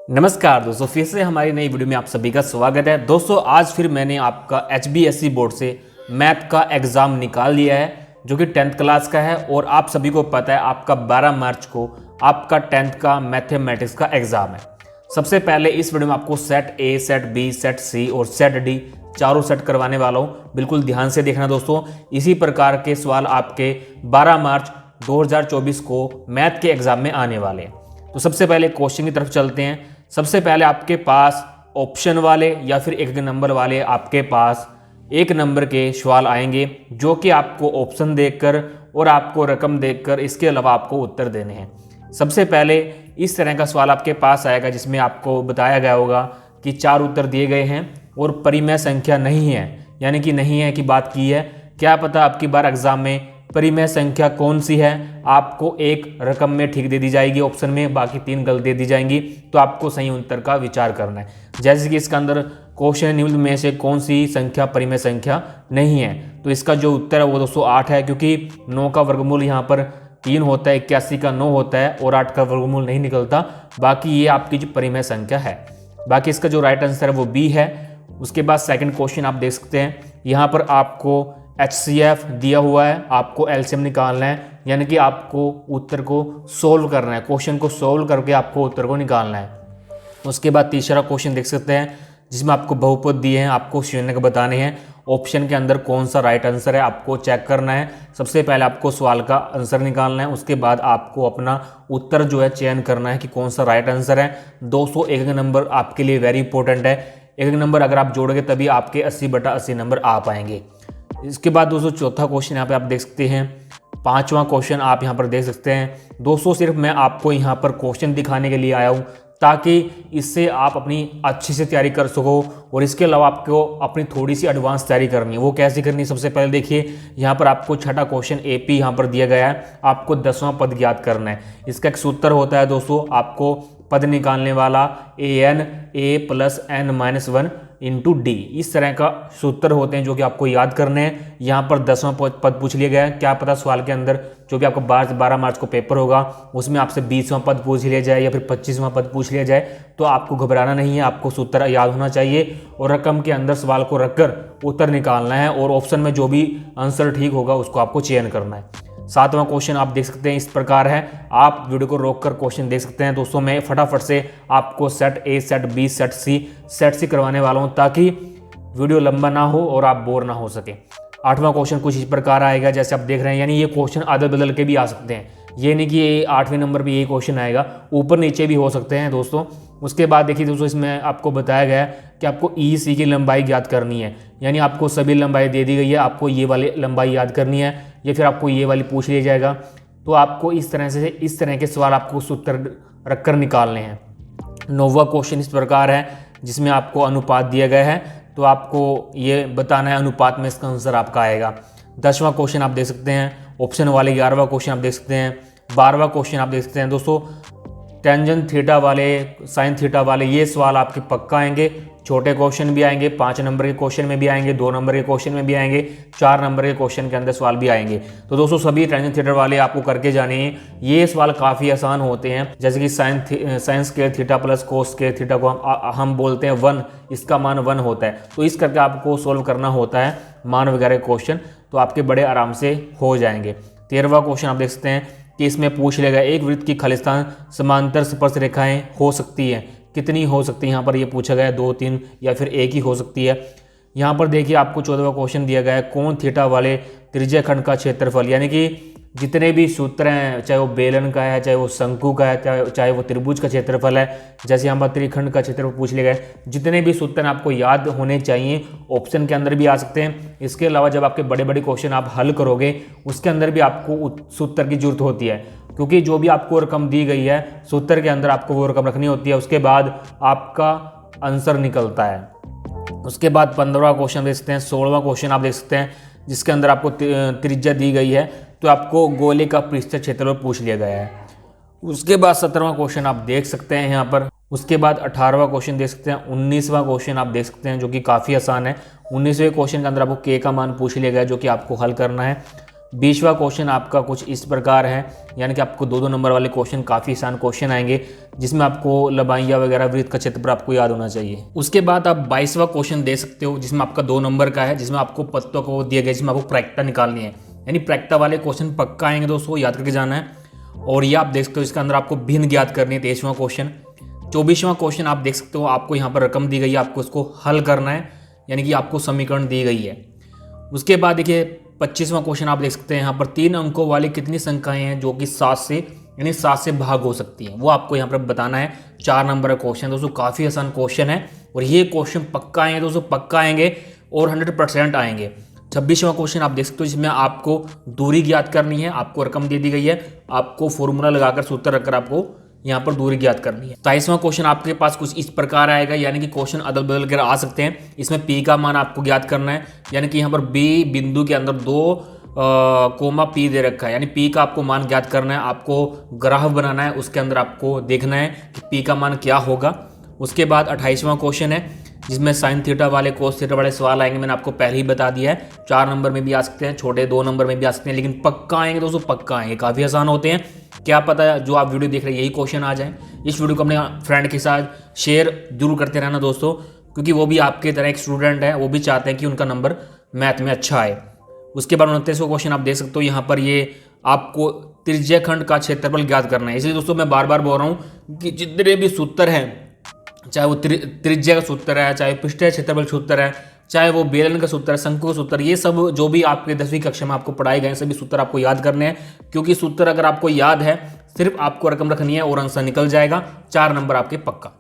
नमस्कार दोस्तों, फिर से हमारी नई वीडियो में आप सभी का स्वागत है। दोस्तों आज फिर मैंने आपका HBSC बोर्ड से मैथ का एग्ज़ाम निकाल लिया है जो कि 10th क्लास का है। और आप सभी को पता है आपका 12 मार्च को आपका 10th का मैथमेटिक्स का एग्ज़ाम है। सबसे पहले इस वीडियो में आपको set A, set B, set C और सेट D चारों सेट करवाने वाला हूँ। बिल्कुल ध्यान से देखना दोस्तों, इसी प्रकार के सवाल आपके 12 मार्च 2024 को मैथ के एग्ज़ाम में आने वाले हैं। तो सबसे पहले क्वेश्चन की तरफ चलते हैं। सबसे पहले आपके पास ऑप्शन वाले या फिर एक नंबर वाले आपके पास एक नंबर के सवाल आएंगे जो कि आपको ऑप्शन देखकर और आपको रकम देखकर इसके अलावा आपको उत्तर देने हैं। सबसे पहले इस तरह का सवाल आपके पास आएगा जिसमें आपको बताया गया होगा कि 4 उत्तर दिए गए हैं और परिमेय संख्या नहीं है, यानी कि नहीं है की बात की है। क्या पता आपकी बार एग्जाम में परिमेय संख्या कौन सी है, आपको एक रकम में ठीक दे दी जाएगी ऑप्शन में, बाकी 3 गलत दे दी जाएंगी। तो आपको सही उत्तर का विचार करना है। जैसे कि इसका अंदर क्वेश्चन निम्न में से कौन सी संख्या परिमेय संख्या नहीं है, तो इसका जो उत्तर है वो दोस्तों 8 है, क्योंकि 9 का वर्गमूल यहाँ पर 3 होता है, 81 का 9 होता है और 8 का वर्गमूल नहीं निकलता। बाकी ये आपकी जो परिमेय संख्या है। बाकी इसका जो राइट आंसर है वो बी है। उसके बाद सेकंड क्वेश्चन आप देख सकते हैं, यहाँ पर आपको HCF दिया हुआ है, आपको LCM निकालना है, यानी कि आपको उत्तर को सोल्व करना है, क्वेश्चन को सोल्व करके आपको उत्तर को निकालना है। उसके बाद तीसरा क्वेश्चन देख सकते हैं जिसमें आपको बहुपद दिए हैं, आपको शून्य को बताने हैं। ऑप्शन के अंदर कौन सा राइट आंसर है आपको चेक करना है। सबसे पहले आपको सवाल का आंसर निकालना है, उसके बाद आपको अपना उत्तर जो है चयन करना है कि कौन सा राइट आंसर है। 201 नंबर आपके लिए वेरी इंपॉर्टेंट है। एक नंबर अगर आप जोड़ोगे तभी आपके 80/80 नंबर आ पाएंगे। इसके बाद दोस्तों चौथा क्वेश्चन यहाँ पे आप देख सकते हैं, पांचवा क्वेश्चन आप यहाँ पर देख सकते हैं। दोस्तों सिर्फ मैं आपको यहाँ पर क्वेश्चन दिखाने के लिए आया हूँ ताकि इससे आप अपनी अच्छी से तैयारी कर सको। और इसके अलावा आपको अपनी थोड़ी सी एडवांस तैयारी करनी है। वो कैसे करनी है, सबसे पहले देखिए यहाँ पर आपको छठा क्वेश्चन AP यहाँ पर दिया गया है, आपको 10वां पद ज्ञात करना है। इसका एक सूत्र होता है दोस्तों, आपको पद निकालने वाला AN A + N-1 × D, इस तरह का सूत्र होते हैं जो कि आपको याद करने हैं। यहाँ पर 10वां पद पूछ लिया गया है। क्या पता सवाल के अंदर जो भी आपको 12 मार्च को पेपर होगा उसमें आपसे 20वां पद पूछ लिया जाए या फिर 25वां पद पूछ लिया जाए, तो आपको घबराना नहीं है, आपको सूत्र याद होना चाहिए और रकम के अंदर सवाल को रखकर उत्तर निकालना है। और ऑप्शन में जो भी आंसर ठीक होगा उसको आपको चयन करना है। 7वां क्वेश्चन आप देख सकते हैं इस प्रकार है, आप वीडियो को रोककर क्वेश्चन देख सकते हैं। दोस्तों मैं फटाफट से आपको set A, set B, set C करवाने वाला हूं ताकि वीडियो लंबा ना हो और आप बोर ना हो सके। 8वां क्वेश्चन कुछ इस प्रकार आएगा जैसे आप देख रहे हैं, यानी ये क्वेश्चन अदल बदल के भी आ सकते हैं। ये नहीं कि 8वें नंबर पे ये क्वेश्चन आएगा, ऊपर नीचे भी हो सकते हैं दोस्तों। उसके बाद देखिए दोस्तों, इसमें आपको बताया गया है कि आपको EC की लंबाई ज्ञात करनी है, यानी आपको सभी लंबाई दे दी गई है, आपको ये वाली लंबाई याद करनी है या फिर आपको ये वाली पूछ लिया जाएगा। तो आपको इस तरह के सवाल आपको सूत्र रखकर निकालने हैं। 9वां क्वेश्चन इस प्रकार है जिसमें आपको अनुपात दिया गया है, तो आपको ये बताना है अनुपात में इसका आंसर आपका आएगा। 10वां क्वेश्चन आप देख सकते हैं ऑप्शन वाले। 11वां क्वेश्चन आप देख सकते हैं। 12वां क्वेश्चन आप देख सकते हैं दोस्तों, टेंजेंट थीटा वाले, साइन थीटा वाले, ये सवाल आपके पक्का आएंगे। छोटे क्वेश्चन भी आएंगे, 5 नंबर के क्वेश्चन में भी आएंगे, 2 नंबर के क्वेश्चन में भी आएंगे, 4 नंबर के क्वेश्चन के अंदर सवाल भी आएंगे। तो दोस्तों सभी टेंजेंट थीटा वाले आपको करके जाने हैं। ये सवाल काफ़ी आसान होते हैं, जैसे कि sine square theta plus cos square theta को हम बोलते हैं 1, इसका मान 1 होता है। तो इस करके आपको सोल्व करना होता है मान वगैरह क्वेश्चन, तो आपके बड़े आराम से हो जाएंगे। 13वां क्वेश्चन आप देख सकते हैं कि इसमें पूछ लेगा एक वृत्त की खालिस्तान समांतर स्पर्श रेखाएं हो सकती है, कितनी हो सकती है। यहाँ पर ये पूछा गया है 2, 3 या फिर एक ही हो सकती है। यहाँ पर देखिए आपको 14वां क्वेश्चन दिया गया है, कोण थीटा वाले त्रिज्या खंड का क्षेत्रफल, यानी कि जितने भी सूत्र हैं, चाहे वो बेलन का है, चाहे वो शंकु का है, चाहे वो त्रिभुज का क्षेत्रफल है, जैसे यहाँ पर त्रिखंड का क्षेत्रफल पूछ लिया गया है। जितने भी सूत्र आपको याद होने चाहिए, ऑप्शन के अंदर भी आ सकते हैं। इसके अलावा जब आपके बड़े बड़े क्वेश्चन आप हल करोगे उसके अंदर भी आपको सूत्र की जरूरत होती है, क्योंकि जो भी आपको रकम दी गई है सूत्र के अंदर आपको वो रकम रखनी होती है, उसके बाद आपका आंसर निकलता है। उसके बाद 15वां क्वेश्चन देख सकते हैं। 16वां क्वेश्चन आप देख सकते हैं जिसके अंदर आपको त्रिज्या दी गई है, तो आपको गोले का पृष्ठ क्षेत्रफल पूछ लिया गया है। उसके बाद 17वां क्वेश्चन आप देख सकते हैं यहाँ पर। उसके बाद 18वां क्वेश्चन देख सकते हैं। 19वां क्वेश्चन आप देख सकते हैं जो कि काफ़ी आसान है। 19वें क्वेश्चन के अंदर आपको K का मान पूछ लिया गया है जो कि आपको हल करना है। 20वां क्वेश्चन आपका कुछ इस प्रकार है, यानी कि आपको 2-2 नंबर वाले क्वेश्चन, काफ़ी आसान क्वेश्चन आएंगे जिसमें आपको लंबाइयाँ वगैरह वृत्त का क्षेत्रफल आपको याद होना चाहिए। उसके बाद आप 22वां क्वेश्चन दे सकते हो जिसमें आपका 2 नंबर का है, जिसमें आपको पत्तों को दिया गया, जिसमें आपको प्रायिकता निकालनी है, यानी प्रायिकता वाले क्वेश्चन पक्का आएंगे दोस्तों, याद करके जाना है। और ये आप देख सकते हो इसके अंदर आपको भिन्न ज्ञात करनी है 23वां क्वेश्चन। 24वां क्वेश्चन आप देख सकते हो, आपको यहाँ पर रकम दी गई है, आपको इसको हल करना है, यानी कि आपको समीकरण दी गई है। उसके बाद देखिए 25वां क्वेश्चन आप देख सकते हैं, यहाँ पर 3 अंकों वाली कितनी संख्याएं हैं जो कि 7 से यानी 7 से भाग हो सकती हैं, वो आपको यहाँ पर बताना है। 4 नंबर का क्वेश्चन दोस्तों, काफ़ी आसान क्वेश्चन है और ये क्वेश्चन पक्का आएंगे दोस्तों, पक्का आएंगे और 100% आएंगे। 26वां क्वेश्चन आप देख सकते हो, जिसमें आपको दूरी ज्ञात करनी है, आपको रकम दे दी गई है, आपको फॉर्मूला लगाकर सूत्र रखकर आपको यहाँ पर दूरी ज्ञात करनी है। 23वां क्वेश्चन आपके पास कुछ इस प्रकार आएगा, यानी कि क्वेश्चन अदल बदल कर आ सकते हैं। इसमें पी का मान आपको ज्ञात करना है, यानी कि यहाँ पर बी बिंदु के अंदर 2 कोमा पी दे रखा है, यानी पी का आपको मान ज्ञात करना है, आपको ग्राफ बनाना है, उसके अंदर आपको देखना है कि पी का मान क्या होगा। उसके बाद 28वां क्वेश्चन है जिसमें साइन थीटा वाले कोस थीटा वाले सवाल आएंगे, मैंने आपको पहले ही बता दिया है। 4 नंबर में भी आ सकते हैं, छोटे 2 नंबर में भी आ सकते हैं, लेकिन पक्का आएंगे दोस्तों, पक्का आएंगे, काफ़ी आसान होते हैं। क्या पता जो आप वीडियो देख रहे हैं यही क्वेश्चन आ जाए। इस वीडियो को अपने फ्रेंड के साथ शेयर जरूर करते रहना दोस्तों, क्योंकि वो भी आपके तरह एक स्टूडेंट है, वो भी चाहते हैं कि उनका नंबर मैथ में अच्छा आए। उसके बाद 29वां क्वेश्चन आप देख सकते हो, यहाँ पर ये आपको त्रिज्यखंड का क्षेत्रफल ज्ञात करना है। इसलिए दोस्तों मैं बार बार बोल रहा हूँ कि जितने भी सूत्र हैं, चाहे वो त्रिज्या का सूत्र है, चाहे पृष्ठीय क्षेत्रफल सूत्र है, चाहे वो बेलन का सूत्र है, शंकु का सूत्र, ये सब जो भी आपके 10वीं कक्षा में आपको पढ़ाए गए सभी सूत्र आपको याद करने हैं, क्योंकि सूत्र अगर आपको याद है, सिर्फ आपको रकम रखनी है और आंसर निकल जाएगा। 4 नंबर आपके पक्का।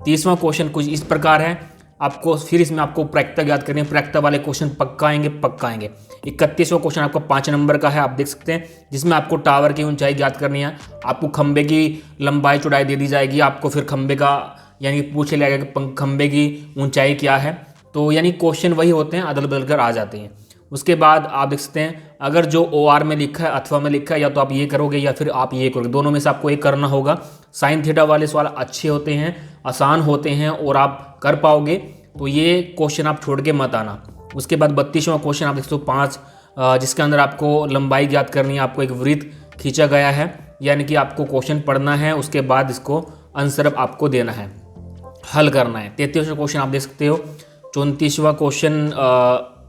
30वां क्वेश्चन कुछ इस प्रकार है, आपको फिर इसमें आपको प्रायिकता याद करनी है, प्रायिकता वाले क्वेश्चन पक्का आएंगे, पक्का आएंगे। 31वां क्वेश्चन आपका 5 नंबर का है, आप देख सकते हैं, जिसमें आपको टावर की ऊंचाई ज्ञात करनी है, आपको खंबे की लंबाई चौड़ाई दे दी जाएगी, आपको फिर खंबे का यानी पूछ लिया गया कि खंबे की ऊंचाई क्या है, तो यानी क्वेश्चन वही होते हैं, अदल बदल कर आ जाते हैं। उसके बाद आप देख सकते हैं, अगर जो OR में लिखा है अथवा में लिखा है, या तो आप ये करोगे या फिर आप ये करोगे, दोनों में से आपको एक करना होगा। साइन थीटा वाले सवाल अच्छे होते हैं, आसान होते हैं और आप कर पाओगे, तो ये क्वेश्चन आप छोड़ के मत आना। उसके बाद 32वां क्वेश्चन आप देख सकते हो 5, जिसके अंदर आपको लंबाई ज्ञात करनी है, आपको एक वृत्त खींचा गया है, यानी कि आपको क्वेश्चन पढ़ना है, उसके बाद इसको आंसर आपको देना है, हल करना है। 33वां क्वेश्चन आप देख सकते हो, 34वां क्वेश्चन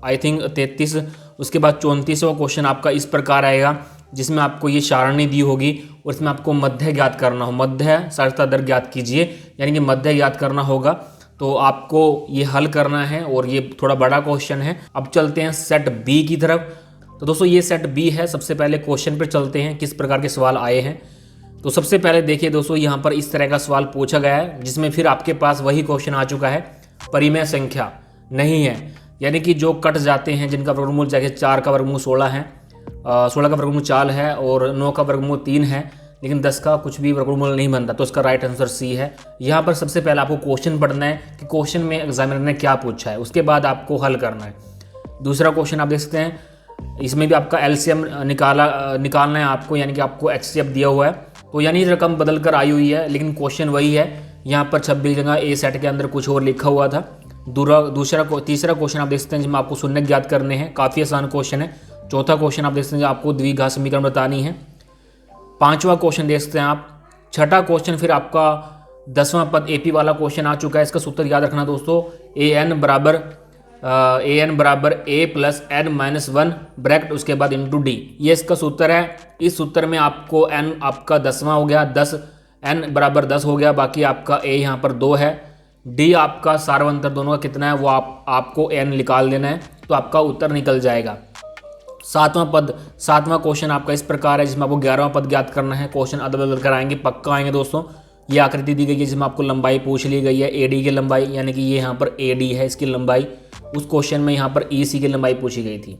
आई थिंक 33, उसके बाद 34वां क्वेश्चन आपका इस प्रकार आएगा, जिसमें आपको ये सारणी दी होगी और इसमें आपको मध्य ज्ञात करना हो, मध्य सार्थकता दर ज्ञात कीजिए, यानी कि मध्य ज्ञात करना होगा, तो आपको ये हल करना है और ये थोड़ा बड़ा क्वेश्चन है। अब चलते हैं सेट बी की तरफ। तो दोस्तों ये सेट बी है, सबसे पहले क्वेश्चन पर चलते हैं, किस प्रकार के सवाल आए हैं। तो सबसे पहले देखिए दोस्तों, यहाँ पर इस तरह का सवाल पूछा गया है, जिसमें फिर आपके पास वही क्वेश्चन आ चुका है, परिमेय संख्या नहीं है, यानी कि जो कट जाते हैं, जिनका वर्गमूल जैसे 4 का वर्गमूल 16 है, 16 का वर्गमूल 4 है और 9 का वर्गमूल 3 है, लेकिन 10 का कुछ भी वर्गमूल नहीं बनता, तो इसका राइट आंसर सी है। यहाँ पर सबसे पहले आपको क्वेश्चन पढ़ना है कि क्वेश्चन में एग्जामिनर ने क्या पूछा है, उसके बाद आपको हल करना है। दूसरा क्वेश्चन आप देख सकते हैं, इसमें भी आपका LCM निकालना है आपको, यानी कि आपको HCF दिया हुआ है, तो यानी रकम बदल कर आई हुई है, लेकिन क्वेश्चन वही है। यहाँ पर 26 जगह ए सेट के अंदर कुछ और लिखा हुआ था। तीसरा क्वेश्चन आप देख सकते हैं, जिसमें आपको शून्य ज्ञात करने हैं, काफ़ी आसान क्वेश्चन है। चौथा क्वेश्चन आप देख सकते हैं, आपको द्विघात समीकरण बतानी है। 5वां क्वेश्चन देख सकते हैं आप। छठा क्वेश्चन फिर आपका 10वां पद AP वाला क्वेश्चन आ चुका है, इसका सूत्र याद रखना दोस्तों, AN बराबर A plus N minus 1 bracket उसके बाद इंटू D, ये इसका सूत्र है। इस सूत्र में आपको N आपका 10वां हो गया, 10 N बराबर 10 हो गया, बाकी आपका A यहाँ पर 2 है, D आपका सार्वंतर दोनों का कितना है वो आपको N निकाल देना है, तो आपका उत्तर निकल जाएगा। 7वां क्वेश्चन आपका इस प्रकार है, जिसमें आपको 11वां पद ज्ञात करना है। क्वेश्चन अदल बदल कर आएंगे, पक्का आएंगे दोस्तों। ये आकृति दी गई है, जिसमें आपको लंबाई पूछ ली गई है, AD की लंबाई, यानी कि ये यहाँ पर AD है इसकी लंबाई, उस क्वेश्चन में यहाँ पर EC की लंबाई पूछी गई थी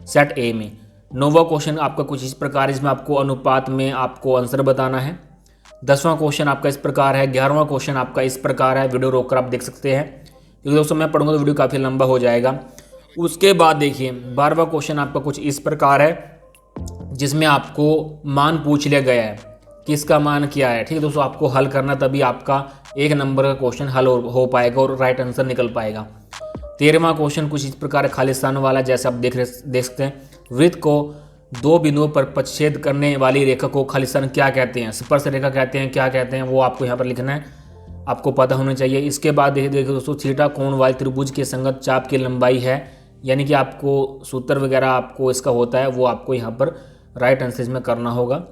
सेट A में। 9वां क्वेश्चन आपका कुछ इस प्रकार है, जिसमें आपको अनुपात में आपको आंसर बताना है। 10वां क्वेश्चन आपका इस प्रकार है। 11वां क्वेश्चन आपका इस प्रकार है, वीडियो रोककर आप देख सकते हैं, क्योंकि दोस्तों मैं पढ़ूंगा तो वीडियो काफ़ी लंबा हो जाएगा। उसके बाद देखिए 12वां क्वेश्चन आपका कुछ इस प्रकार है, जिसमें आपको मान पूछ लिया गया है, किसका मान क्या है। ठीक है दोस्तों, आपको हल करना, तभी आपका 1 नंबर का क्वेश्चन हल हो पाएगा और राइट आंसर निकल पाएगा। 13वां क्वेश्चन कुछ इस प्रकार है, खालिस्तान वाला, जैसे आप देख सकते हैं, वृत्त को दो बिंदुओं पर प्रतिच्छेद करने वाली रेखा को खालिस्तान क्या कहते हैं, स्पर्श रेखा कहते हैं, क्या कहते हैं, वो आपको यहाँ पर लिखना है, आपको पता होना चाहिए। इसके बाद देखिए दोस्तों, थीटा कोण वाले त्रिभुज के संगत चाप की लंबाई है, यानी कि आपको सूत्र वगैरह आपको इसका होता है, वो आपको यहाँ पर राइट आंसर में करना होगा।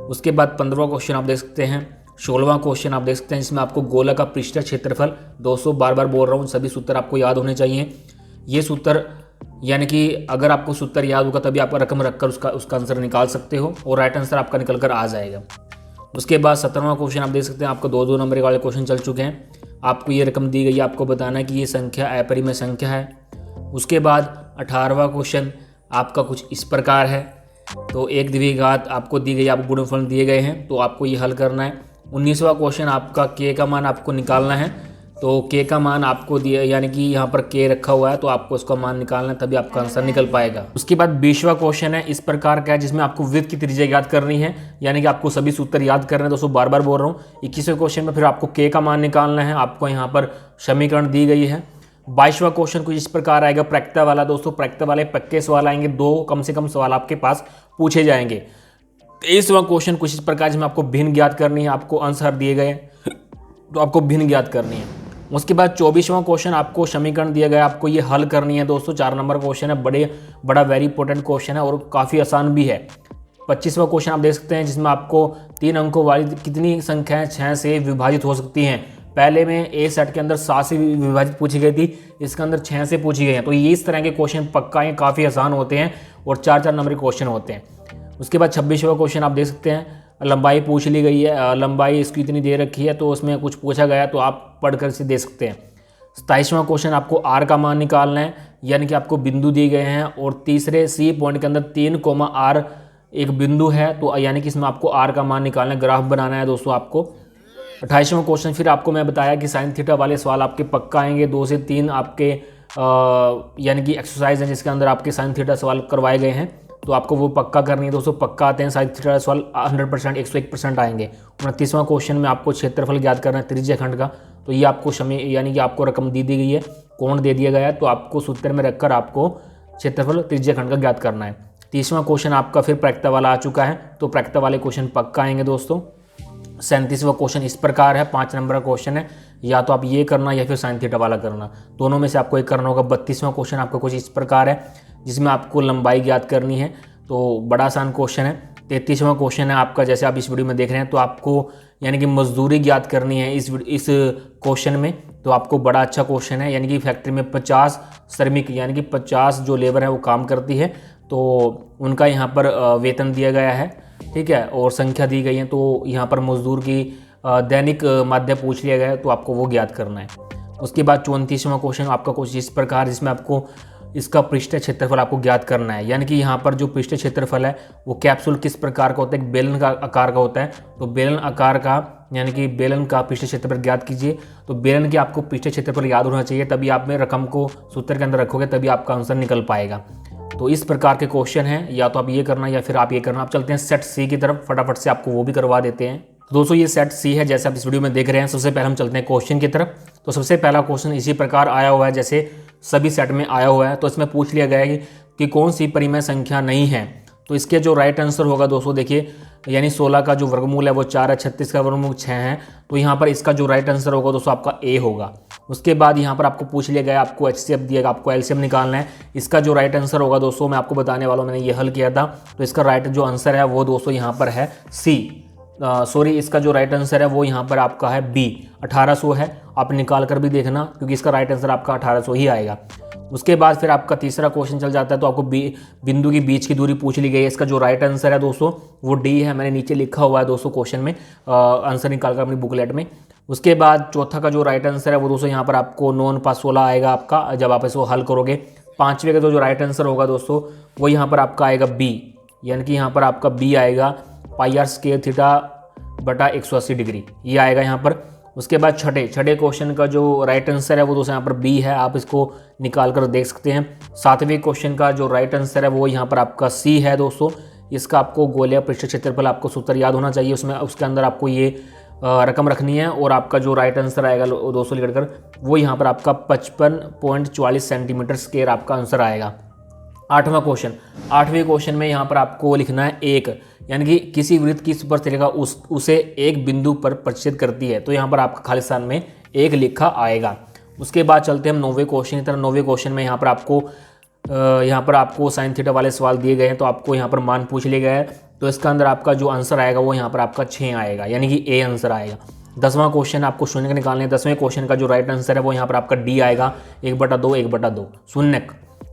उसके बाद 15वां क्वेश्चन आप देख सकते हैं, 16वां क्वेश्चन आप देख सकते हैं, जिसमें आपको गोला का पृष्ठीय क्षेत्रफल, दोस्तों बार बार बोल रहा हूँ, सभी सूत्र आपको याद होने चाहिए। ये सूत्र यानी कि अगर आपको सूत्र याद होगा तभी आप रकम रखकर उसका आंसर निकाल सकते हो और राइट आंसर आपका निकल कर आ जाएगा। उसके बाद 17वां क्वेश्चन आप देख सकते हैं, आपको 2-2 नंबर वाले क्वेश्चन चल चुके हैं। आपको ये रकम दी गई है, आपको बताना है कि ये संख्या अपरिमेय संख्या है। उसके बाद 18वां क्वेश्चन आपका कुछ इस प्रकार है, तो एक द्विघात आपको दी गई, आपको गुणनफल दिए गए हैं, तो आपको ये हल करना है। 19वां क्वेश्चन आपका के का मान आपको निकालना है, तो के का मान आपको दिया, यानी कि यहाँ पर के रखा हुआ है, तो आपको उसका मान निकालना है, तभी आपका आंसर निकल पाएगा। उसके बाद 20वां क्वेश्चन है इस प्रकार का है, जिसमें आपको वृत्त की त्रिज्या याद करनी है, यानी कि आपको सभी सूत्र याद करने हैं, दोस्तों बार बार बोल रहा हूँ। 21वें क्वेश्चन में फिर आपको के का मान निकालना है, आपको यहाँ पर समीकरण दी गई है। 22वां क्वेश्चन कुछ इस प्रकार आएगा, प्रैक्टिकल वाला, दोस्तों प्रैक्टिकल वाले पक्के सवाल आएंगे, 2 कम से कम सवाल आपके पास पूछे जाएंगे। 23वां क्वेश्चन कुछ इस प्रकार, जिसमें आपको भिन्न ज्ञात करनी है, आपको आंसर दिए गए तो आपको भिन्न ज्ञात करनी है। उसके बाद 24वां क्वेश्चन आपको समीकरण दिया गया, आपको ये हल करनी है दोस्तों। 4 नंबर क्वेश्चन है, बड़ा वेरी इंपॉर्टेंट क्वेश्चन है और काफ़ी आसान भी है। 25वां क्वेश्चन आप देख सकते हैं, जिसमें आपको 3 अंकों वाली कितनी संख्याएं 6 से विभाजित हो सकती हैं। पहले में ए सेट के अंदर 7 से विभाजित पूछी गई थी, इसके अंदर 6 से पूछी गई है। तो ये इस तरह के क्वेश्चन पक्का ये काफ़ी आसान होते हैं और 4-4 नंबर के क्वेश्चन होते हैं। उसके बाद 26वां क्वेश्चन आप देख सकते हैं, लंबाई पूछ ली गई है, लंबाई इसकी इतनी दे रखी है, तो उसमें कुछ पूछा गया तो आप पढ़कर इसे दे सकते हैं। 27वां क्वेश्चन आपको आर का मान निकालना है, यानी कि आपको बिंदु दिए गए हैं और तीसरे सी पॉइंट के अंदर 3, एक बिंदु है, तो यानी कि इसमें आपको आर का मान निकालना है, ग्राफ बनाना है दोस्तों आपको। 28वां क्वेश्चन फिर आपको मैं बताया कि साइन थीटा वाले सवाल आपके पक्का आएंगे, 2 से 3 आपके यानी कि एक्सरसाइज है जिसके अंदर आपके साइन थीटा सवाल करवाए गए हैं, तो आपको वो पक्का करनी है दोस्तों। पक्का आते हैं साइन थीटा सवाल 100%, 101% आएंगे। 29वां क्वेश्चन में आपको क्षेत्रफल ज्ञात करना है त्रिज्या खंड का, तो ये आपको यानी कि आपको रकम दी गई है, कोण दे दिया गया है, तो आपको सूत्र में रखकर आपको क्षेत्रफल त्रिज्या खंड का ज्ञात करना है। 30वां क्वेश्चन आपका फिर प्रैक्टिकल वाला आ चुका है, तो प्रैक्टिकल वाले क्वेश्चन पक्का आएंगे दोस्तों। 37वां क्वेश्चन इस प्रकार है, 5 नंबर का क्वेश्चन है, या तो आप ये करना या फिर साइन थीटा वाला करना, दोनों में से आपको एक करना होगा। 32वां क्वेश्चन आपका कुछ इस प्रकार है, जिसमें आपको लंबाई ज्ञात करनी है, तो बड़ा आसान क्वेश्चन है। 33वां क्वेश्चन है आपका, जैसे आप इस वीडियो में देख रहे हैं, तो आपको यानी कि मजदूरी ज्ञात करनी है इस क्वेश्चन में, तो आपको बड़ा अच्छा क्वेश्चन है, यानी कि फैक्ट्री में 50 श्रमिक यानी कि 50 जो लेबर है वो काम करती है, तो उनका यहाँ पर वेतन दिया गया है, ठीक है, और संख्या दी गई है, तो यहाँ पर मजदूर की दैनिक माध्य पूछ लिया गया है, तो आपको वो ज्ञात करना है। उसके बाद 34वां क्वेश्चन आपका कुछ इस प्रकार, जिसमें आपको इसका पृष्ठीय क्षेत्रफल आपको ज्ञात करना है, यानी कि यहाँ पर जो पृष्ठीय क्षेत्रफल है वो कैप्सूल किस प्रकार का होता है, एक बेलन का आकार का होता है, तो बेलन आकार का यानी कि बेलन का पृष्ठीय क्षेत्रफल ज्ञात कीजिए। तो बेलन के आपको पृष्ठीय क्षेत्रफल याद होना चाहिए, तभी आप में रकम को सूत्र के अंदर रखोगे, तभी आपका आंसर निकल पाएगा। तो इस प्रकार के क्वेश्चन हैं, या तो आप ये करना या फिर आप ये करना। आप चलते हैं सेट सी की तरफ, फटाफट से आपको वो भी करवा देते हैं। तो दोस्तों ये सेट सी है, जैसे आप इस वीडियो में देख रहे हैं। सबसे पहले हम चलते हैं क्वेश्चन की तरफ। तो सबसे पहला क्वेश्चन इसी प्रकार आया हुआ है, जैसे सभी सेट में आया हुआ है। तो इसमें पूछ लिया गया है कि कौन सी परिमेय संख्या नहीं है, तो इसके जो राइट आंसर होगा दोस्तों देखिए, यानी 16 का जो वर्गमूल है वो 4 है, 36 का वर्गमूल 6 है, तो यहाँ पर इसका जो राइट आंसर होगा दोस्तों आपका ए होगा। उसके बाद यहाँ पर आपको पूछ लिया गया, आपको एचसीएफ दिएगा, आपको एलसीएम निकालना है। इसका जो राइट आंसर होगा दोस्तों, मैं आपको बताने वाला हूँ, मैंने ये हल किया था, तो इसका राइट जो आंसर है वो दोस्तों यहाँ पर है सी, इसका जो राइट आंसर है वो यहाँ पर आपका है बी, 1800 है। आप निकाल कर भी देखना, क्योंकि इसका राइट आंसर आपका 1800 ही आएगा। उसके बाद फिर आपका तीसरा क्वेश्चन चल जाता है, तो आपको बिंदु की बीच की दूरी पूछ ली गई है। इसका जो राइट आंसर है दोस्तों वो डी है, मैंने नीचे लिखा हुआ है दोस्तों क्वेश्चन में, आंसर निकाल कर अपनी बुकलेट में। उसके बाद चौथा का जो राइट आंसर है वो दोस्तों यहाँ पर आपको 9/16 आएगा आपका, जब आप इसको हल करोगे। पाँचवें का जो राइट आंसर होगा दोस्तों वो यहाँ पर आपका आएगा बी, यानी कि यहाँ पर आपका बी आएगा, πr² थीटा/180 डिग्री, ये आएगा यहाँ पर। उसके बाद छठे क्वेश्चन का जो राइट आंसर है वो दोस्तों यहाँ पर बी है, आप इसको निकाल कर देख सकते हैं। 7वें क्वेश्चन का जो राइट आंसर है वो यहाँ पर आपका सी है दोस्तों। इसका आपको गोलीय पृष्ठीय क्षेत्रफल आपको सूत्र याद होना चाहिए, उसमें उसके अंदर आपको ये रकम रखनी है, और आपका जो राइट आंसर आएगा दोस्तों लिखकर वो यहाँ पर आपका 55.44 सेंटीमीटर स्क्वायर आपका आंसर आएगा। 8वां क्वेश्चन, 8वें क्वेश्चन में यहाँ पर आपको लिखना है एक, यानी कि किसी वृत्त की स्पर्शरेखा उसे एक बिंदु पर प्रतिच्छेद करती है, तो यहाँ पर आपका खाली स्थान में एक लिखा आएगा। उसके बाद चलते हैं हम 9वें क्वेश्चन की तरफ। 9वें क्वेश्चन में यहाँ पर आपको साइन थीटा वाले सवाल दिए गए हैं, तो आपको यहाँ पर मान पूछ लिया गया है, तो इसका अंदर आपका जो आंसर आएगा वो यहाँ पर आपका 6 आएगा, यानी कि ए आंसर आएगा। 10वां क्वेश्चन आपको शून्य निकालने हैं। 10वें क्वेश्चन का जो राइट आंसर है वो यहाँ पर आपका डी आएगा, 1/2 1/2 शून्य।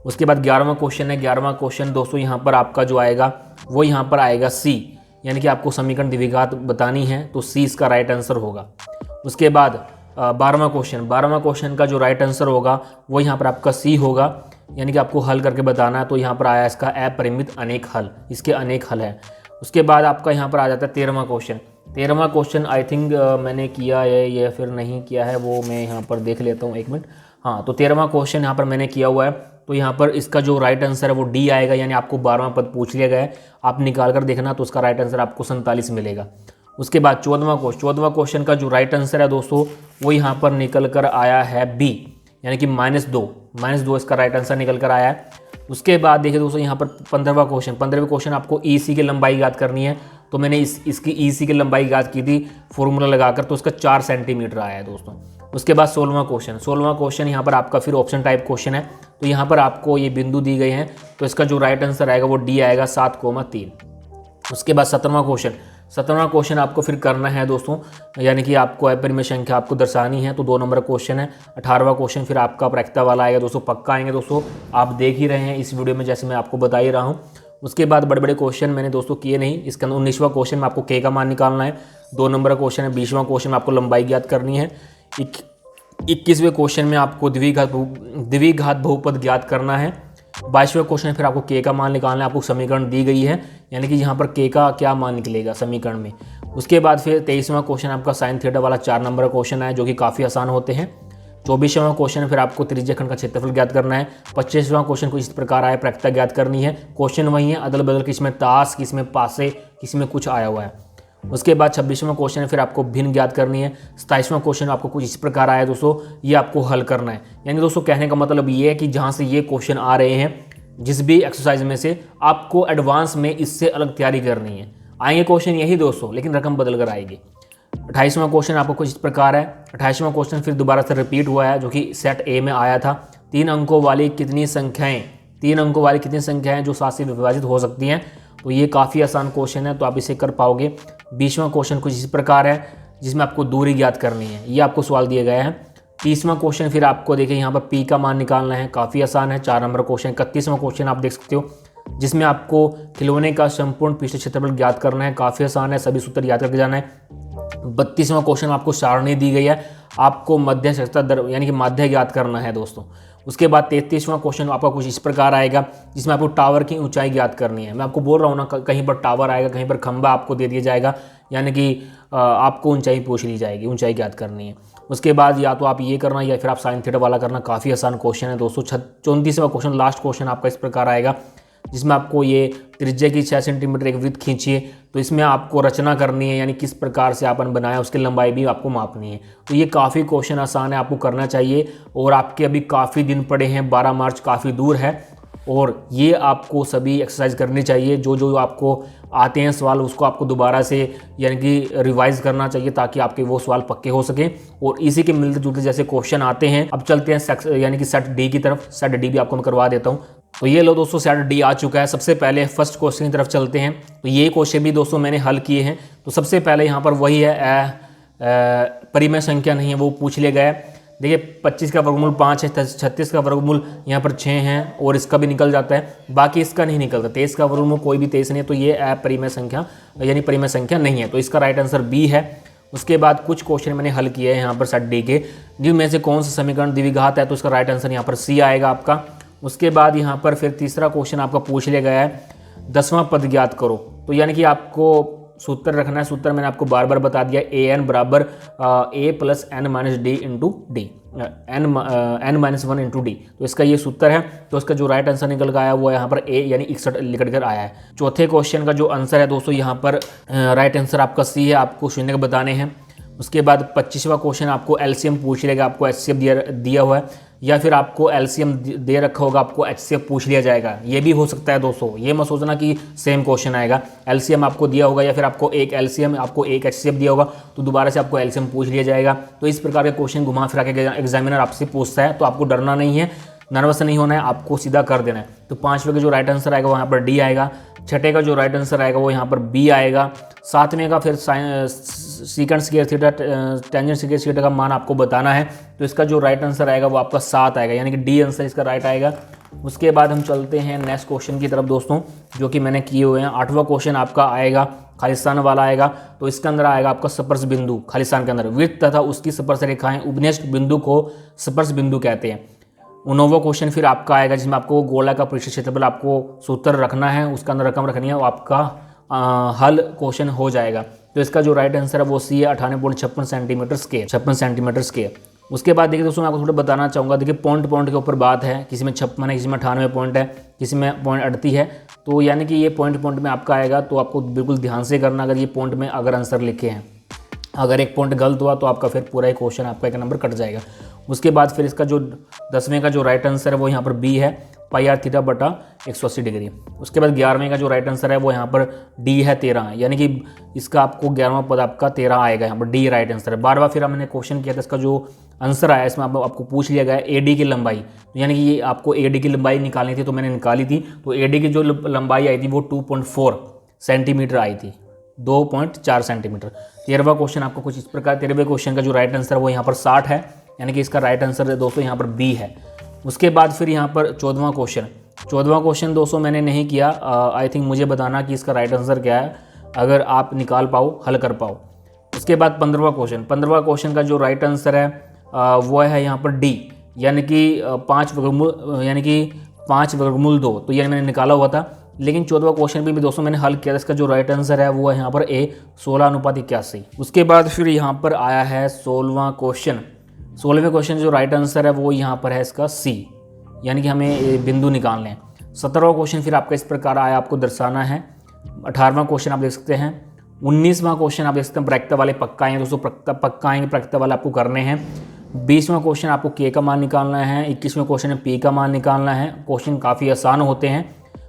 उसके बाद 11वां क्वेश्चन है। 11वां क्वेश्चन दोस्तों यहाँ पर आपका जो आएगा वो यहाँ पर आएगा सी, यानी कि आपको समीकरण द्विघात बतानी है, तो सी इसका राइट आंसर होगा। उसके बाद 12वां क्वेश्चन का जो राइट आंसर होगा वो यहाँ पर आपका सी होगा, यानी कि आपको हल करके बताना है, तो यहाँ पर आया इसका अपरिमित अनेक हल, इसके अनेक हल है। उसके बाद आपका यहाँ पर आ जाता है 13वां क्वेश्चन। 13वां क्वेश्चन आई थिंक मैंने किया है या फिर नहीं किया है, वो मैं यहाँ पर देख लेता हूँ, 1 मिनट। हाँ, तो 13वां क्वेश्चन यहाँ पर मैंने किया हुआ है, तो यहाँ पर इसका जो राइट आंसर है वो डी आएगा, यानी आपको 12वां पद पूछ लिया गया है, आप निकाल कर देखना, तो उसका राइट आंसर आपको 47 मिलेगा। उसके बाद 14वां क्वेश्चन का जो राइट आंसर है दोस्तों वो यहाँ पर निकल कर आया है बी, यानी कि -2 इसका राइट आंसर निकल कर आया है। उसके बाद देखिए दोस्तों यहाँ पर 15वां क्वेश्चन आपको ईसी की लंबाई याद करनी है, तो मैंने इसकी ईसी की लंबाई याद की थी फॉर्मूला लगाकर, तो उसका 4 सेंटीमीटर आया है दोस्तों। उसके बाद 16वां क्वेश्चन यहाँ पर आपका फिर ऑप्शन टाइप क्वेश्चन है, तो यहाँ पर आपको ये बिंदु दी गए हैं, तो इसका जो राइट आंसर आएगा वो डी आएगा, 7,3। उसके बाद 17वां क्वेश्चन आपको फिर करना है दोस्तों, यानी कि आपको अपरिमेय संख्या आपको दर्शानी है, तो 2 नंबर क्वेश्चन है। 18वां क्वेश्चन फिर आपका प्रायिकता वाला आएगा दोस्तों, पक्का आएंगे दोस्तों, आप देख ही रहे हैं इस वीडियो में, जैसे मैं आपको बता ही रहा हूँ। उसके बाद बड़े बड़े क्वेश्चन मैंने दोस्तों किए नहीं। इसके अंदर 19वां क्वेश्चन में आपको के का मान निकालना है, 2 नंबर क्वेश्चन है। 20वां क्वेश्चन में आपको लंबाई ज्ञात करनी है। 21वें क्वेश्चन में आपको द्विघात बहुपद ज्ञात करना है। 22वें क्वेश्चन फिर आपको के का मान निकालना है, आपको समीकरण दी गई है, यानी कि यहाँ पर के का क्या मान निकलेगा समीकरण में। उसके बाद फिर 23वां क्वेश्चन आपका साइन थीटा वाला 4 नंबर क्वेश्चन है, जो कि काफ़ी आसान होते हैं। 24वां क्वेश्चन फिर आपको त्रिज्या खंड का क्षेत्रफल ज्ञात करना है। 25वां क्वेश्चन कुछ इस प्रकार आया, प्रायिकता ज्ञात करनी है। क्वेश्चन वही है, अदल बदल, किसमें ताश, किसमें पासे, किसमें कुछ आया हुआ है। उसके बाद 26वां क्वेश्चन फिर आपको भिन्न ज्ञात करनी है। 27वां क्वेश्चन आपको कुछ इस प्रकार आया दोस्तों, ये आपको हल करना है। यानी दोस्तों कहने का मतलब ये है कि जहाँ से ये क्वेश्चन आ रहे हैं जिस भी एक्सरसाइज में से, आपको एडवांस में इससे अलग तैयारी करनी है। आएंगे क्वेश्चन यही दोस्तों, लेकिन रकम बदल कर आएगी। 28वां क्वेश्चन आपको कुछ इस प्रकार है। 28वां क्वेश्चन फिर दोबारा से रिपीट हुआ है, जो कि सेट ए में आया था। 3 अंकों वाली कितनी संख्याएं जो 7 से विभाजित हो सकती हैं, तो ये काफ़ी आसान क्वेश्चन है, तो आप इसे कर पाओगे। 20वां क्वेश्चन कुछ इस प्रकार है, जिसमें आपको दूरी ज्ञात करनी है, ये आपको सवाल दिए गए हैं। 30वां क्वेश्चन फिर आपको देखिए यहाँ पर पी का मान निकालना है, काफ़ी आसान है, 4 नंबर क्वेश्चन। 31वां क्वेश्चन आप देख सकते हो, जिसमें आपको खिलौने का संपूर्ण पृष्ठ क्षेत्रफल ज्ञात करना है, काफ़ी आसान है, सभी सूत्र याद करके जाना है। 32वां क्वेश्चन आपको सारणी दी गई है, आपको मध्य सहायता दर यानी कि माध्य ज्ञात करना है दोस्तों। उसके बाद 33वां क्वेश्चन आपका कुछ इस प्रकार आएगा, जिसमें आपको टावर की ऊंचाई ज्ञात करनी है। मैं आपको बोल रहा हूँ ना, कहीं पर टावर आएगा, कहीं पर खंबा आपको दे दिया जाएगा, यानी कि आपको ऊंचाई पूछ ली जाएगी, ऊंचाई ज्ञात करनी है। उसके बाद या तो आप ये करना या फिर आप साइन थीटा वाला करना, काफ़ी आसान क्वेश्चन है दोस्तों। 34वां क्वेश्चन लास्ट क्वेश्चन आपका इस प्रकार आएगा, जिसमें आपको ये त्रिज्या की 6 सेंटीमीटर एक वृत्त खींचिए, तो इसमें आपको रचना करनी है, यानी किस प्रकार से आपने बनाया उसकी लंबाई भी आपको मापनी है। तो ये काफ़ी क्वेश्चन आसान है, आपको करना चाहिए। और आपके अभी काफ़ी दिन पड़े हैं, 12 मार्च काफ़ी दूर है, और ये आपको सभी एक्सरसाइज करनी चाहिए। जो आपको आते हैं सवाल, उसको आपको दोबारा से यानी कि रिवाइज करना चाहिए, ताकि आपके वो सवाल पक्के हो सकें। और इसी के मिलते जुलते जैसे क्वेश्चन आते हैं। अब चलते हैं यानी कि सेट डी की तरफ। सेट डी भी आपको मैं करवा देता हूँ। तो ये लो दोस्तों, सेट डी आ चुका है। सबसे पहले फर्स्ट क्वेश्चन की तरफ चलते हैं। तो ये क्वेश्चन भी दोस्तों मैंने हल किए हैं। तो सबसे पहले यहाँ पर वही है, परिमेय संख्या नहीं है, वो पूछ लिया गया है। देखिए 25 का वर्गमूल 5 है, 36 का वर्गमूल यहाँ पर 6 है, और इसका भी निकल जाता है, बाकी इसका नहीं निकलता। 23 का वर्गमूल कोई भी 23 नहीं है, तो ये अपरिमेय संख्या यानी परिमेय संख्या नहीं है, तो इसका राइट आंसर बी है। उसके बाद कुछ क्वेश्चन मैंने हल किए हैं यहाँ पर सेट डी के, जिनमें से कौन सा समीकरण द्विघात है, तो इसका राइट आंसर यहाँ पर सी आएगा आपका। उसके बाद यहाँ पर फिर तीसरा क्वेश्चन आपका पूछ लिया गया है, 10वां पद ज्ञात करो। तो यानी कि आपको सूत्र रखना है। सूत्र मैंने आपको बार बार बता दिया, an बराबर a plus n minus D into D, n minus 1 into D. तो इसका ये सूत्र है। तो इसका जो राइट आंसर निकल कर आया वो यहाँ पर a यानी 61 निकल कर आया है। चौथे क्वेश्चन का जो आंसर है दोस्तों, यहाँ पर राइट आंसर आपका सी है, आपको शून्य बताने हैं। उसके बाद 25वां क्वेश्चन आपको एलसीएम पूछ लेगा, आपको एचसीएफ दिया हुआ है, या फिर आपको एलसीएम दे रखा होगा, आपको एचसीएफ पूछ लिया जाएगा। ये भी हो सकता है दोस्तों, ये मत सोचना कि सेम क्वेश्चन आएगा। एलसीएम आपको दिया होगा या फिर आपको एक एलसीएम आपको एक एचसीएफ दिया होगा, तो दोबारा से आपको एलसीएम पूछ लिया जाएगा। तो इस प्रकार के क्वेश्चन घुमा फिरा के एग्जामिनर आपसे पूछता है, तो आपको डरना नहीं है, नर्वस नहीं होना है, आपको सीधा कर देना है। तो 5वें का जो राइट आंसर आएगा वो यहाँ पर डी आएगा, 6ठे का जो राइट आंसर आएगा वो यहाँ पर बी आएगा, 7वें का फिर secant square theta tangent square theta का मान आपको बताना है। तो इसका जो राइट आंसर आएगा वो आपका 7 आएगा, यानी कि डी आंसर इसका राइट आएगा। उसके बाद हम चलते हैं नेक्स्ट क्वेश्चन की तरफ दोस्तों, जो कि मैंने किए हुए हैं। 8वां क्वेश्चन आपका आएगा खालिस्तान वाला आएगा। तो इसके अंदर आएगा आपका स्पर्श बिंदु, खालिस्तान के अंदर वृत्त तथा उसकी स्पर्श रेखाएं उपनिष्ठ बिंदु को स्पर्श बिंदु कहते हैं। 9वां क्वेश्चन फिर आपका आएगा, जिसमें आपको गोला का पृष्ठ क्षेत्रफल आपको सूत्र रखना है, उसका अंदर रकम रखनी है, वो आपका हल क्वेश्चन हो जाएगा। तो इसका जो राइट आंसर है वो सी है, 98.56 सेंटीमीटर स्केयर, 56 सेंटीमीटर स्केयर। उसके बाद देखिए दोस्तों, मैं आपको थोड़ा बताना चाहूँगा, देखिए पॉइंट के ऊपर बात है, किसी में 56 है, किसी में 98 पॉइंट है, किसी में पॉइंट 38 है। तो यानी कि ये पॉइंट में आपका आएगा, तो आपको बिल्कुल ध्यान से करना। अगर ये पॉइंट में अगर आंसर लिखे हैं, अगर एक पॉइंट गलत हुआ तो आपका फिर पूरा ही क्वेश्चन आपका एक नंबर कट जाएगा। उसके बाद फिर इसका जो 10वें का जो राइट आंसर है वो यहाँ पर बी है, पाई आर थीटा बटा 180 डिग्री। उसके बाद 11वें का जो राइट आंसर है वो यहाँ पर डी है, 13, यानी कि इसका आपको 11वां पद आपका 13 आएगा, यहाँ पर डी राइट आंसर है। 12वां फिर हमने क्वेश्चन किया था, इसका जो आंसर आया इसमें आपको पूछ लिया गया है एडी की लंबाई, तो यानी कि ये आपको एडी की लंबाई निकालनी थी, तो मैंने निकाली थी। तो एडी की जो लंबाई आई थी वो 2.4 सेंटीमीटर आई थी, 2.4 सेंटीमीटर। 13वां क्वेश्चन आपको कुछ इस प्रकार, 13वें क्वेश्चन का जो राइट आंसर है वो यहाँ पर 60 है, यानी कि इसका राइट आंसर दोस्तों यहाँ पर बी है। उसके बाद फिर यहाँ पर 14वां क्वेश्चन दोस्तों मैंने नहीं किया, आई थिंक मुझे बताना कि इसका राइट आंसर क्या है, अगर आप निकाल पाओ, हल कर पाओ। उसके बाद 15वां क्वेश्चन का जो राइट आंसर है वो है यहाँ पर डी, यानी कि 5 वर्गमूल 2, तो ये मैंने निकाला हुआ था। लेकिन 14वां क्वेश्चन भी दोस्तों मैंने हल किया, इसका जो राइट आंसर है वो है यहाँ पर ए, 16:81। उसके बाद फिर यहाँ पर आया है 16वां क्वेश्चन। 16वें क्वेश्चन जो राइट आंसर है वो यहाँ पर है इसका सी, यानी कि हमें बिंदु निकालने हैं। 17वां क्वेश्चन फिर आपका इस प्रकार आया, आपको दर्शाना है। 18वां क्वेश्चन आप देख सकते हैं। 19वां क्वेश्चन आप देख सकते हैं, प्रैक्टिकल वाले पक्का आएंगे दोस्तों, पक्का आएंगे, प्रैक्टिकल वाले आपको करने हैं। 20वां क्वेश्चन आपको के का मान निकालना है। 21वां क्वेश्चन है पी का मान निकालना है। क्वेश्चन काफ़ी आसान होते हैं।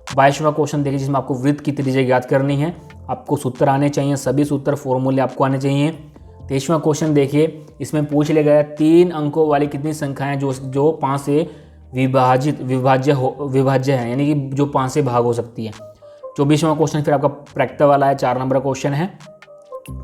22वां क्वेश्चन देखिए, जिसमें आपको वृत्त की त्रिज्या ज्ञात करनी है, आपको सूत्र आने चाहिए, सभी सूत्र फॉर्मूले आपको आने चाहिए। 23वां क्वेश्चन देखिए, इसमें पूछ लिया गया 3 अंकों वाली कितनी संख्याएं जो 5 से विभाज्य है, यानी कि जो 5 से भाग हो सकती है। 24वां क्वेश्चन फिर आपका प्रैक्टिकल वाला है, 4 नंबर का क्वेश्चन है।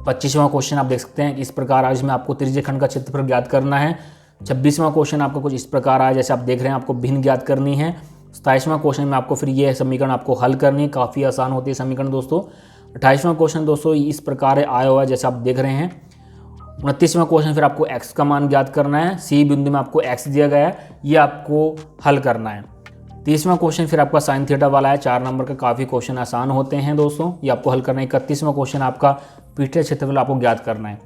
25वां क्वेश्चन आप देख सकते हैं इस प्रकार आज में आपको त्रिज्यीय खंड का क्षेत्रफल ज्ञात करना है। 26वां क्वेश्चन आपको कुछ इस प्रकार आया, जैसे आप देख रहे हैं, आपको भिन्न ज्ञात करनी है। 27वां क्वेश्चन में आपको फिर ये समीकरण आपको हल करनी है, काफ़ी आसान होती है समीकरण दोस्तों। 28वां क्वेश्चन दोस्तों इस प्रकार आया हुआ है, जैसे आप देख रहे हैं। 29वां क्वेश्चन फिर आपको x का मान ज्ञात करना है, सी बिंदु में आपको x दिया गया है, ये आपको हल करना है। 30वां क्वेश्चन फिर आपका साइन थीटा वाला है, 4 नंबर का, काफ़ी क्वेश्चन आसान होते हैं दोस्तों, ये आपको हल करना है। 31वां क्वेश्चन आपका पृष्ठीय क्षेत्रफल आपको ज्ञात करना है।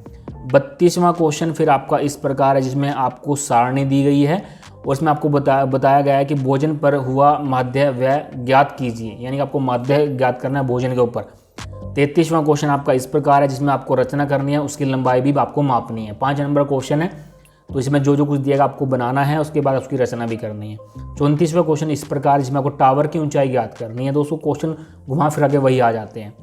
32वां क्वेश्चन फिर आपका इस प्रकार है, जिसमें आपको सारणी दी गई है और उसमें आपको बताया गया है कि भोजन पर हुआ माध्य व्यय ज्ञात कीजिए, यानी कि आपको माध्य ज्ञात करना है भोजन के ऊपर। 33वां क्वेश्चन आपका इस प्रकार है, जिसमें आपको रचना करनी है, उसकी लंबाई भी आपको मापनी है। 5 नंबर क्वेश्चन है, तो इसमें जो कुछ दिएगा आपको बनाना है, उसके बाद उसकी रचना भी करनी है। 34वां क्वेश्चन इस प्रकार, जिसमें आपको टावर की ऊंचाई ज्ञात करनी है। दोस्तों क्वेश्चन घुमा फिरा के वही आ जाते हैं।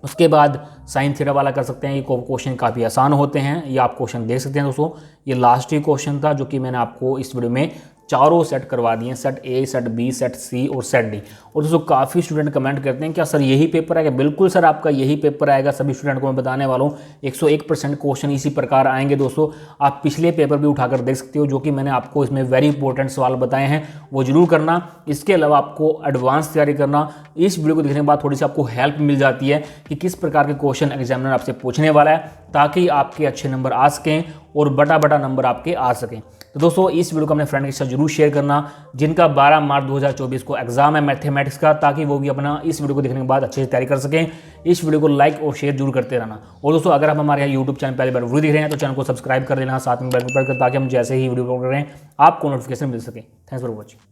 उसके बाद साइन थीटा वाला कर सकते हैं, ये क्वेश्चन काफ़ी आसान होते हैं, ये आप क्वेश्चन देख सकते हैं दोस्तों। ये लास्ट ही क्वेश्चन था जो कि मैंने आपको इस वीडियो में चारों सेट करवा दिए, set A, set B, set C और सेट डी। और दोस्तों काफ़ी स्टूडेंट कमेंट करते हैं क्या सर यही पेपर आएगा? बिल्कुल सर, आपका यही पेपर आएगा। सभी स्टूडेंट को मैं बताने वाला हूँ 101% क्वेश्चन इसी प्रकार आएंगे दोस्तों। आप पिछले पेपर भी उठाकर देख सकते हो, जो कि मैंने आपको इसमें वेरी इंपॉर्टेंट सवाल बताए हैं, वो जरूर करना। इसके अलावा आपको एडवांस तैयारी करना, इस वीडियो को देखने के बाद थोड़ी सी आपको हेल्प मिल जाती है कि किस प्रकार के क्वेश्चन एग्जामिनर आपसे पूछने वाला है, ताकि आपके अच्छे नंबर आ सकें और बड़ा नंबर आपके आ सकें। तो दोस्तों इस वीडियो को अपने फ्रेंड के साथ जरूर शेयर करना, जिनका 12 मार्च 2024 को एग्जाम है मैथमेटिक्स का, ताकि वो भी अपना इस वीडियो को देखने के बाद अच्छे से तैयारी कर सकें। इस वीडियो को लाइक और शेयर जरूर करते रहना। और दोस्तों अगर आप हमारे यहाँ यूट्यूब चैनल पहली बार वीडियो देख रहे हैं तो चैनल को सब्सक्राइब कर लेना, साथ में बेल आइकन पर, ताकि हम जैसे ही वीडियो अपलोड कर रहे हैं आपको नोटिफिकेशन मिल सके। Thanks for watching.